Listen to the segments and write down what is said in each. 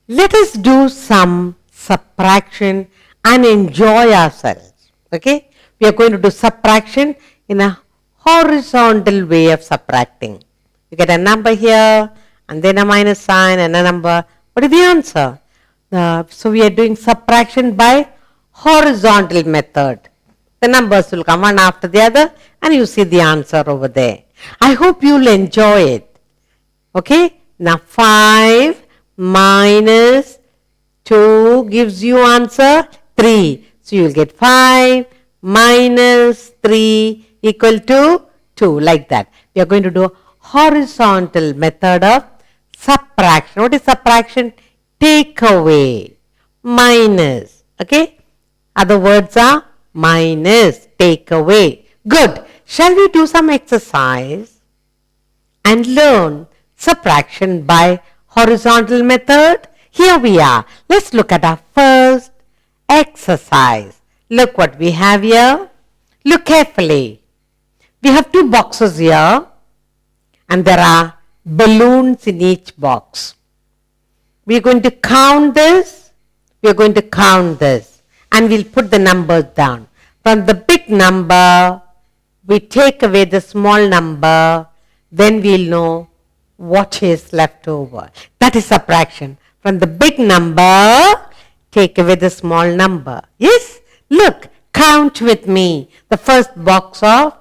Let us do some subtraction and enjoy ourselves. Okay? We are going to do subtraction in a horizontal way of subtracting. You get a number here and then a minus sign and a number. What is the answer? So we are doing subtraction by horizontal method. The numbers will come one after the other and you see the answer over there. I hope you will enjoy it. Okay? Now 5 minus 2 gives you answer 3. So you will get 5 minus 3 equal to 2, like that. We are going to do horizontal method of subtraction. What is subtraction? Take away. Minus. Okay? Other words are minus, take away. Good. Shall we do some exercise and learn subtraction by horizontal method? Here we are. Let's look at our first exercise. Look what we have here. Look carefully. We have two boxes here and there are balloons in each box. We are going to count this. We are going to count this and we'll put the numbers down. From the big number, we take away the small number, then we'll know what is left over. That is subtraction. From the big number, take away the small number. Yes? Look, count with me. The first box of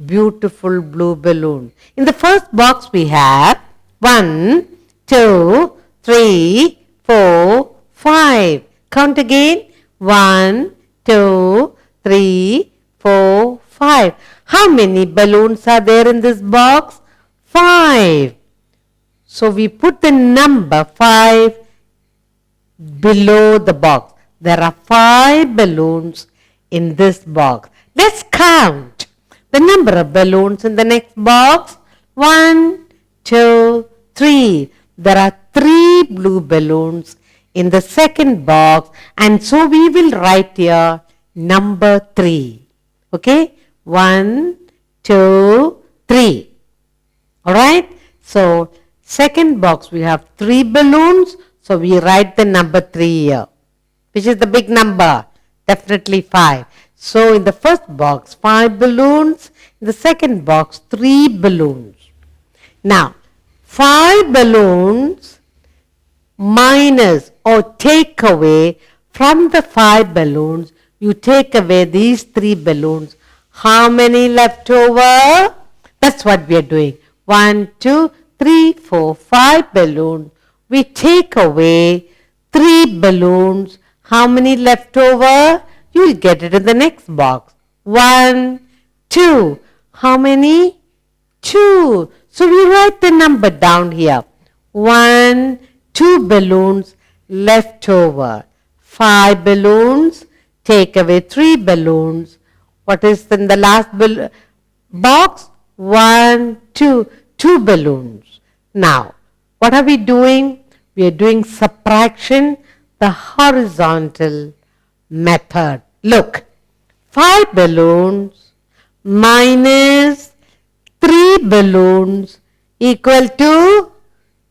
beautiful blue balloon. In the first box we have 1, 2, 3, 4, 5. Count again. 1, 2, 3, 4, 5. How many balloons are there in this box? 5. So we put the number 5 below the box. There are 5 balloons in this box. Let's count the number of balloons in the next box. 1, 2, 3. There are 3 blue balloons in the second box, and so we will write here number 3. Okay? 1, 2, 3. Alright? So, second box we have 3 balloons, so we write the number 3 here. Which is the big number? Definitely 5. So, in the first box 5 balloons, in the second box 3 balloons. Now, 5 balloons minus or take away from the 5 balloons, you take away these 3 balloons. How many left over? That's what we are doing. 1, 2, 3, 4, 5 balloons. We take away 3 balloons. How many left over? You will get it in the next box. 1, 2. How many? 2. So we write the number down here. 1, 2 balloons left over. 5 balloons, take away 3 balloons. What is in the last box? 1, 2, 2 balloons. Now, what are we doing? We are doing subtraction, the horizontal method. Look, 5 balloons minus 3 balloons equal to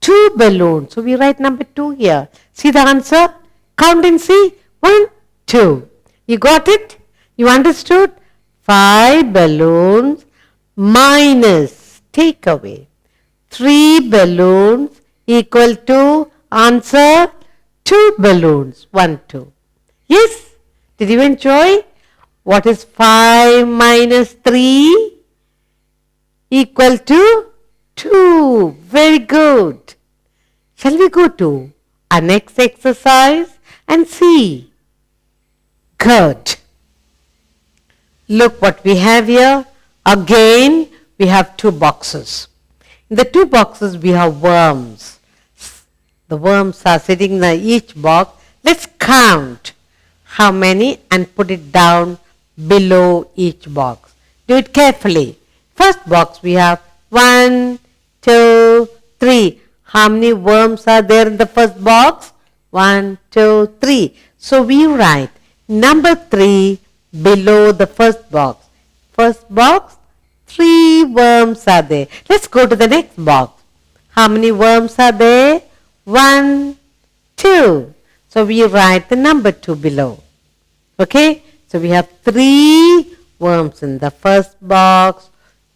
2 balloons. So we write number 2 here. See the answer? Count and see. 1, 2. You got it? You understood? 5 balloons minus, take away, 3 balloons equal to answer 2 balloons. 1, 2. Yes? Did you enjoy? What is 5 minus 3? Equal to 2. Very good. Shall we go to our next exercise and see? Good. Look what we have here. Again, we have 2 boxes. In the 2 boxes, we have worms. The worms are sitting in each box. Let's count how many and put it down below each box. Do it carefully. First box, we have 1, 2, 3. How many worms are there in the first box? 1, 2, 3. So we write number 3 below the first box. First box, 3 worms are there. Let's go to the next box. How many worms are there? 1, 2. So we write the number 2 below. Okay, so we have 3 worms in the first box,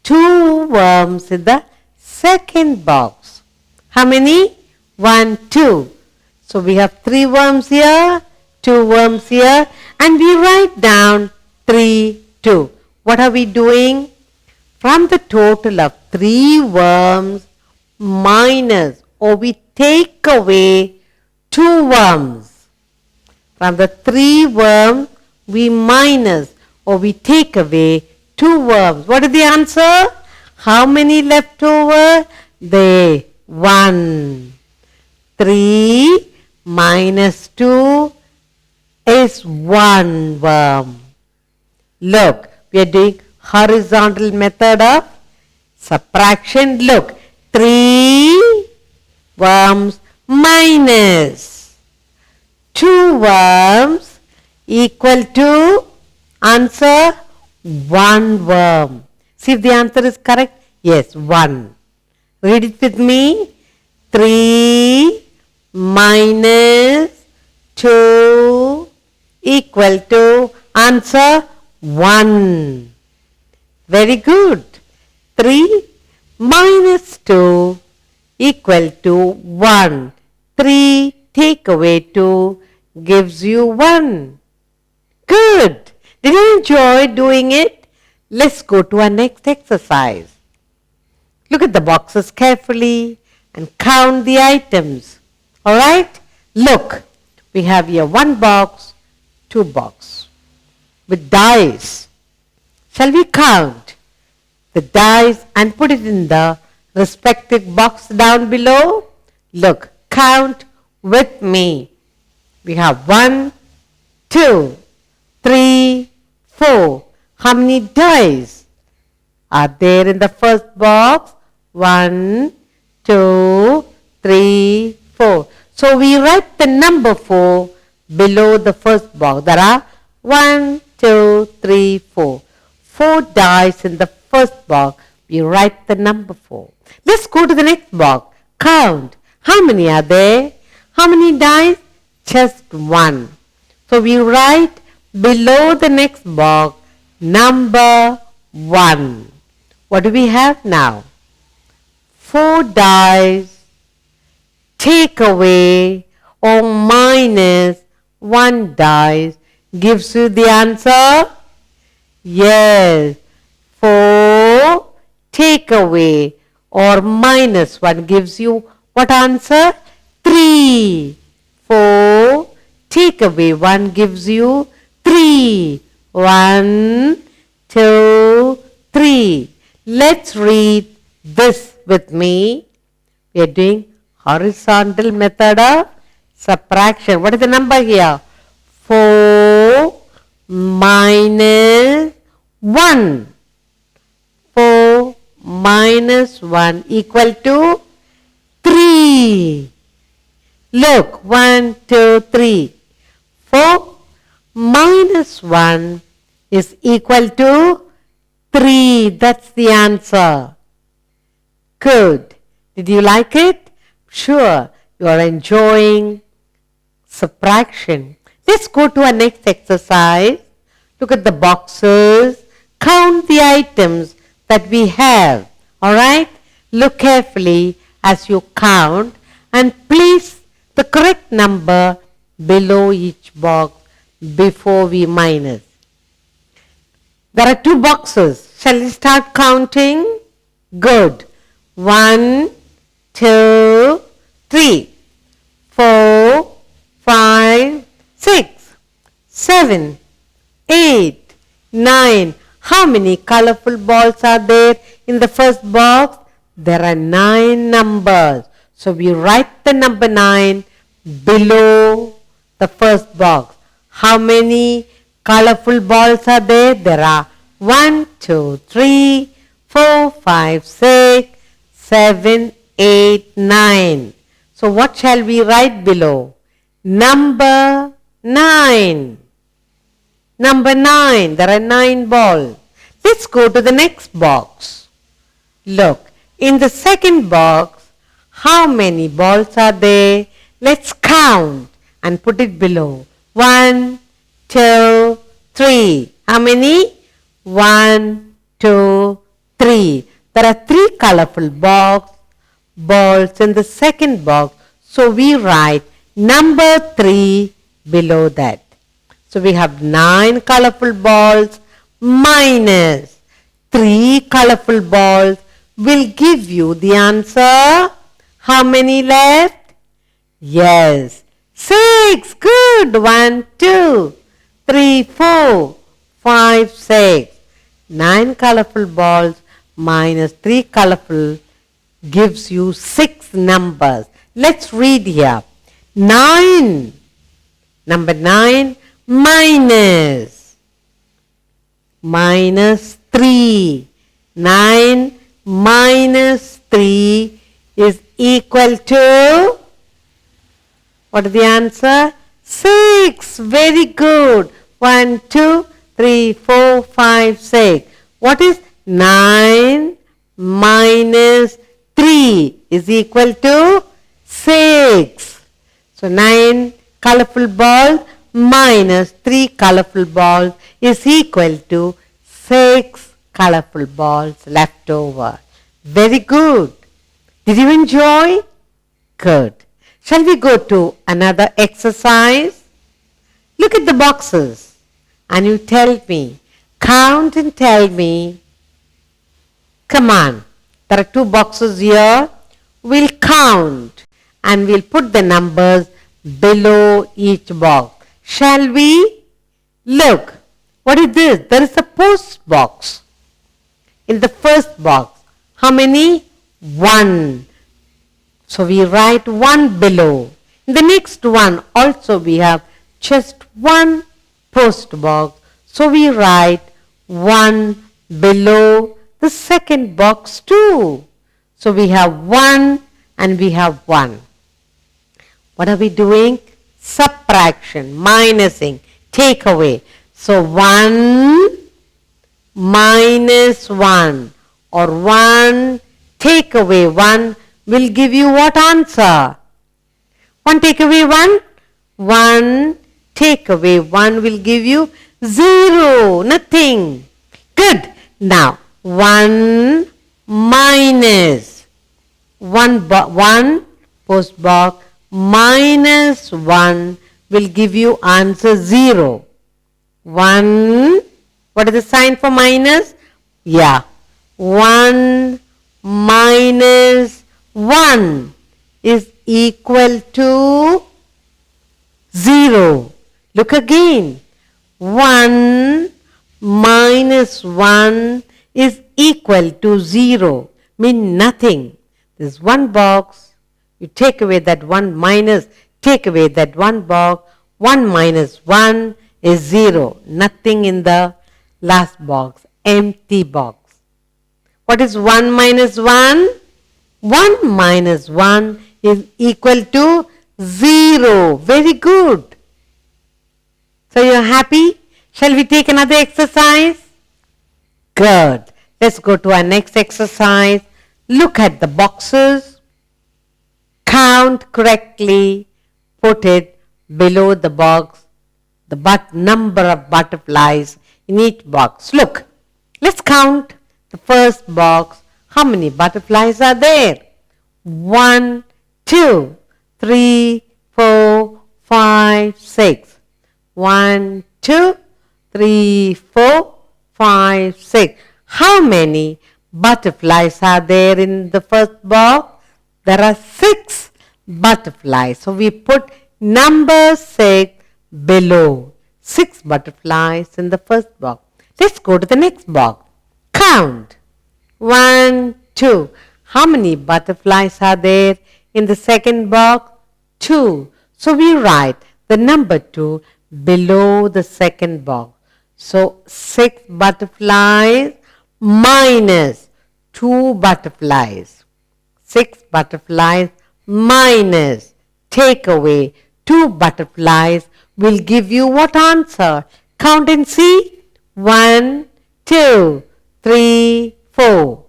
2 worms in the second box. How many? 1, 2. So we have 3 worms here, 2 worms here, and we write down 3, 2. What are we doing? From the total of 3 worms minus, or we take away 2 worms. From the 3 worms, we minus or we take away 2 worms. What is the answer? How many left over? They 1. 3 minus 2 is 1 worm. Look, we are doing horizontal method of subtraction. Look, 3 worms minus 2 worms equal to answer 1 worm. See if the answer is correct. Yes, 1. Read it with me. 3 minus 2 equal to answer 1. Very good. 3 minus 2 equal to 1. 3 take away 2 gives you 1. Good. Did you enjoy doing it? Let's go to our next exercise. Look at the boxes carefully and count the items. Alright? Look, we have here 1 box, 2 box with dice. Shall we count the dice and put it in the respective box down below? Look, count with me. We have 1, 2, 3, 4. How many dice are there in the first box? 1, 2, 3, 4. So we write the number 4 below the first box. There are 1, 2, 3, 4. 4 dice in the first box. We write the number 4. Let's go to the next box. Count. How many are there? How many dice? Just 1. So we write below the next box number 1. What do we have now? 4 dice, take away or minus 1 dice gives you the answer? Yes. 4 take away or minus 1 gives you what answer? 3. 4 take away 1 gives you 3. 1, 2, 3. Let's read this with me. We are doing horizontal method of subtraction. What is the number here? 4 minus 1. 4 minus 1 equal to 3. Look, 1, 2, 3. 4 minus 1 is equal to 3. That's the answer. Good. Did you like it? Sure, you are enjoying subtraction. Let's go to our next exercise. Look at the boxes. Count the items that we have. Alright? Look carefully as you count and place the correct number below each box before we minus. There are 2 boxes. Shall we start counting? Good. 1, 2, 3, 4, 5, 6, 7, 8, 9. How many colorful balls are there in the first box? There are 9 numbers. So we write the number 9 below the first box. How many colorful balls are there? There are 1, 2, 3, 4, 5, 6, 7, 8, 9. So what shall we write below? Number 9. Number 9. There are 9 balls. Let's go to the next box. Look, in the second box, how many balls are there? Let's count. and put it below. 1, 2, 3. How many? 1, 2, 3. There are 3 colorful balls in the second box. So we write number 3 below that. So we have 9 colorful balls minus 3 colorful balls will give you the answer. How many left? Yes, 6. Good. 1, 2, 3, 4, 5, 6. 9 colorful balls minus 3 colorful gives you 6 numbers. Let's read here. 9. Number 9 minus 3. 9 minus 3 is equal to, what is the answer? 6. Very good. 1, 2, 3, 4, 5, 6. What is 9 minus 3 is equal to 6. So 9 colorful balls minus 3 colorful balls is equal to 6 colorful balls left over. Very good. Did you enjoy? Good. Shall we go to another exercise? Look at the boxes and you tell me, count and tell me. Come on. There are 2 boxes here. We'll count and we'll put the numbers below each box. Shall we? Look. What is this? There is a post box. In the first box, how many? 1. So we write 1 below. In the next one also we have just 1 post box. So we write 1 below the second box too. So we have 1 and we have 1. What are we doing? Subtraction, minusing, take away. So 1 minus 1 or 1 take away 1 will give you what answer? 1 take away 1? 1 take away 1 will give you 0, nothing. Good. Now 1 minus 1 post box minus 1 will give you answer 0. 1, what is the sign for minus? Yeah, 1 minus 1 is equal to 0. Look again. 1 minus 1 is equal to 0. Mean nothing. There's 1 box. You take away that 1 minus, take away that 1 box. 1 minus 1 is 0. Nothing in the last box. Empty box. What is 1 minus 1? 1 minus 1 is equal to 0. Very good. So you're happy? Shall we take another exercise? Good. Let's go to our next exercise. Look at the boxes. Count correctly. Put it below the box. The number of butterflies in each box. Look. Let's count the first box. How many butterflies are there? 1, 2, 3, 4, 5, 6. 1, 2, 3, 4, 5, 6. How many butterflies are there in the first box? There are 6 butterflies. So we put number 6 below. 6 butterflies in the first box. Let's go to the next box. Count. 1, 2. How many butterflies are there in the second box? 2. So we write the number 2 below the second box. So 6 butterflies minus 2 butterflies. 6 butterflies minus take away 2 butterflies will give you what answer? Count and see. 1, 2, 3, 4.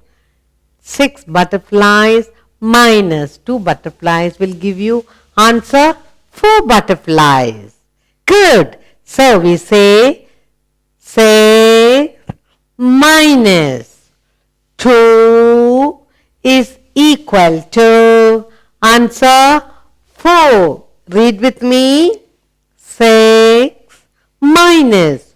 6 butterflies minus 2 butterflies will give you answer 4 butterflies. Good. So we say 6 minus 2 is equal to, answer, 4. Read with me. 6 minus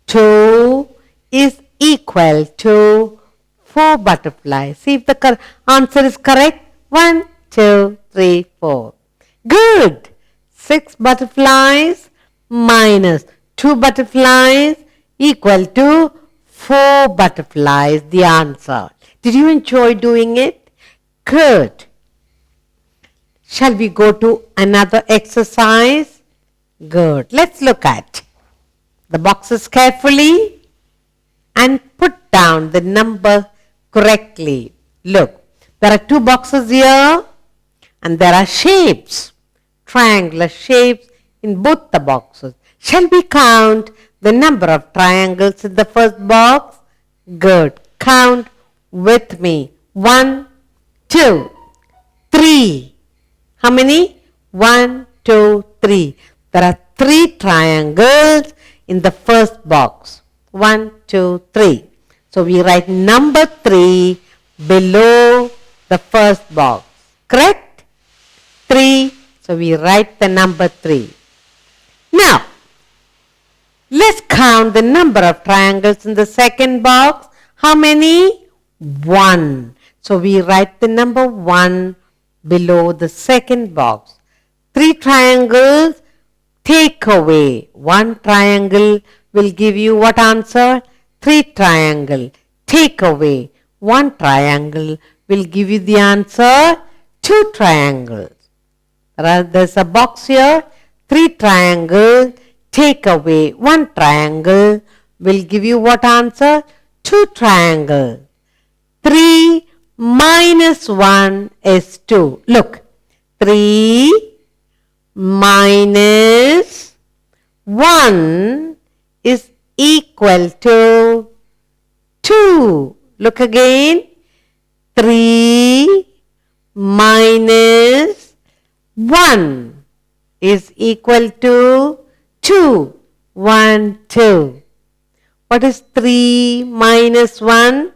2 is equal to 4 butterflies. See if the answer is correct. 1, 2, 3, 4. Good. 6 butterflies minus 2 butterflies equal to 4 butterflies. The answer. Did you enjoy doing it? Good. Shall we go to another exercise? Good. Let's look at the boxes carefully and put down the number correctly. Look, there are 2 boxes here and there are shapes, triangular shapes in both the boxes. Shall we count the number of triangles in the first box? Good. Count with me. 1, 2, 3. How many? 1, 2, 3. There are 3 triangles in the first box. 1, 2, 3. So we write number 3 below the first box. Correct? 3. So we write the number 3. Now, let's count the number of triangles in the second box. How many? 1. So we write the number 1 below the second box. 3 triangles, take away 1 triangle will give you what answer? 3 triangle. Take away 1 triangle will give you the answer 2 triangles. There's a box here. 3 triangles. Take away 1 triangle will give you what answer? 2 triangles. 3 minus 1 is 2. Look. 3 minus 1 is equal to 2. Look again. 3 minus 1 is equal to 2. 1, 2. What is 3 minus 1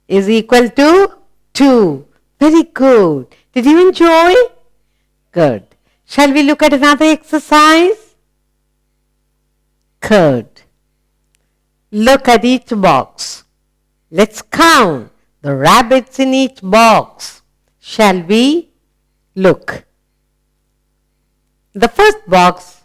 is equal to 2. Very good. Did you enjoy? Good. Shall we look at another exercise? Good. Look at each box. Let's count the rabbits in each box. Shall we? Look. The first box,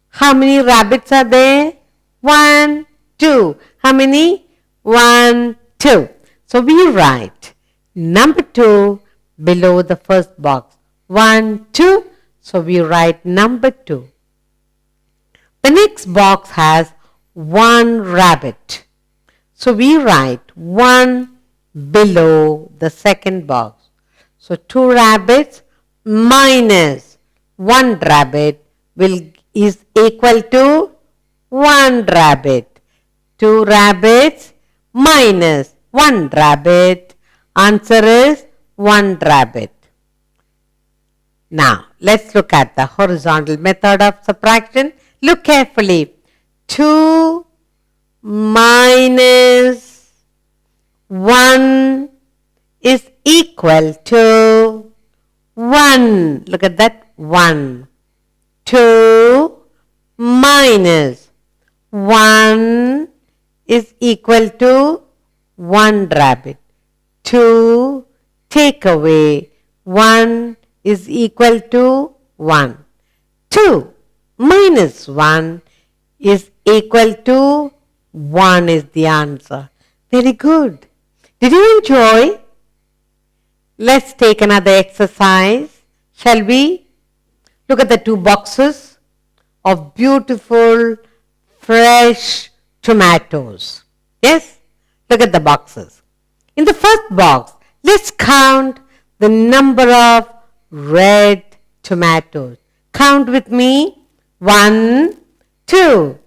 how many rabbits are there? 1, 2. How many? 1, 2. So we write number 2 below the first box. 1, 2. So we write number 2. The next box has 1 rabbit. So we write 1 below the second box. So 2 rabbits minus 1 rabbit is equal to 1 rabbit. 2 rabbits minus 1 rabbit. Answer is 1 rabbit. Now, let's look at the horizontal method of subtraction. Look carefully. 2 minus 1 is equal to 1. Look at that. 1. 2 minus 1 is equal to 1 rabbit. 2 take away 1 is equal to 1. 2 minus 1 is equal to 1 is the answer. Very good. Did you enjoy? Let's take another exercise. Shall we? Look at the 2 boxes of beautiful fresh tomatoes. Yes? Look at the boxes. In the first box, let's count the number of red tomatoes. Count with me. 1, 2,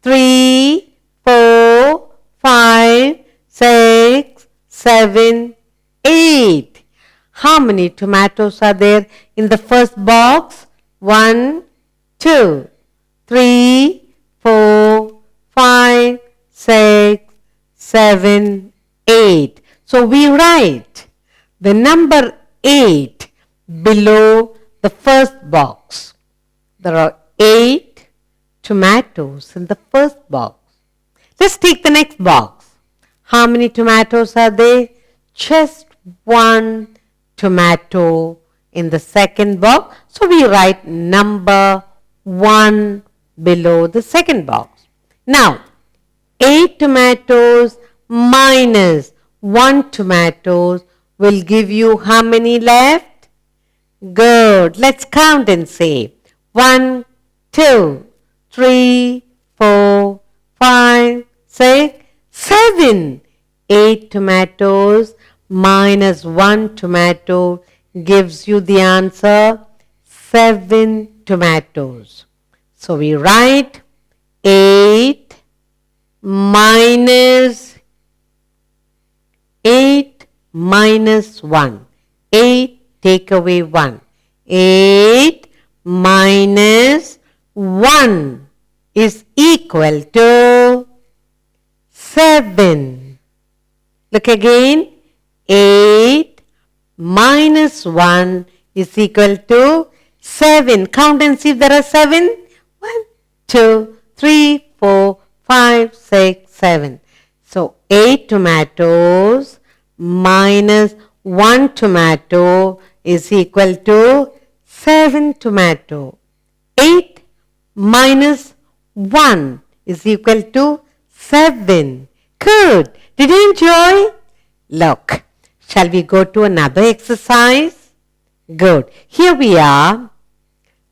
3, 4, 5, 6, 7, 8. How many tomatoes are there in the first box? 1, 2, 3, 4, 5, 6, 7, 8. So we write the number 8 below the first box. There are 8 tomatoes in the first box. Let's take the next box. How many tomatoes are there? Just one tomato in the second box. So we write number 1 below the second box. Now, 8 tomatoes minus 1 tomatoes will give you how many left? Good. Let's count and say 1, 2, 3, 4, 5, 6, 7. 8 tomatoes minus 1 tomato gives you the answer 7 tomatoes. So we write 8 minus 1. 8 take away 1. 8 minus 1 is equal to 7. Look again. 8 minus 1 is equal to 7. Count and see if there are 7. 1, 2, 3, 4, 5, 6, 7. So 8 tomatoes minus 1 tomato is equal to 7 tomato. 8 minus 1 is equal to 7. Good. Did you enjoy? Look, shall we go to another exercise? Good. Here we are.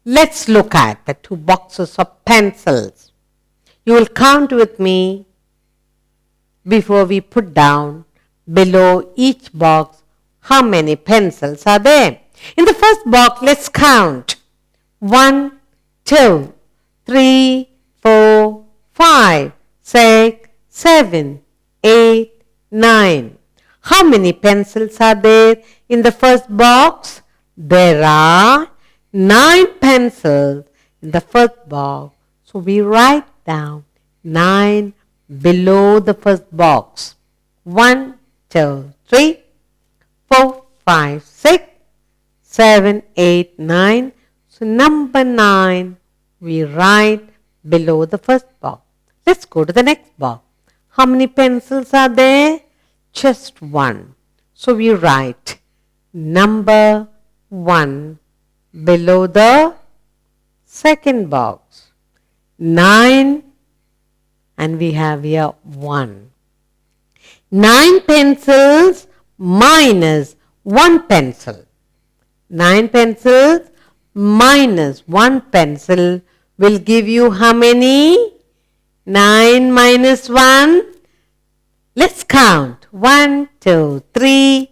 Let's look at the 2 boxes of pencils. You will count with me before we put down below each box how many pencils are there. In the first box, let's count. 1, 2, 3, 4, 5, 6, 7, 8, 9. How many pencils are there in the first box? There are 9 pencils in the first box. So we write down 9 below the first box. 1, 2, 3, 4, 5, 6, 7, 8, 9. So number 9 we write below the first box. Let's go to the next box. How many pencils are there? Just 1. So we write number 1 below the second box. 9 and we have here 1. 9 pencils minus 1 pencil. 9 pencils minus 1 pencil will give you how many? 9 minus 1. Let's count. 1, 2, 3,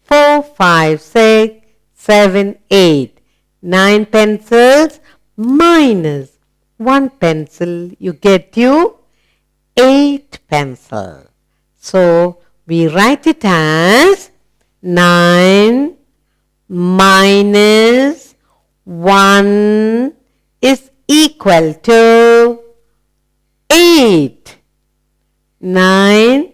4, 5, 6, 7, 8. 9 pencils minus 1 pencil. You get you 8 pencils. So we write it as 9 minus 1 is equal to 8. 9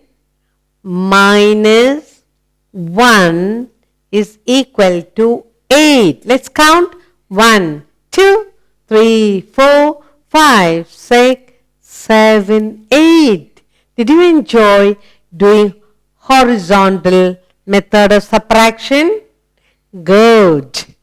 minus 1 is equal to 8. Let's count. 1, 2, 3, 4, 5, 6, 7, 8. Did you enjoy doing horizontal method of subtraction? Good.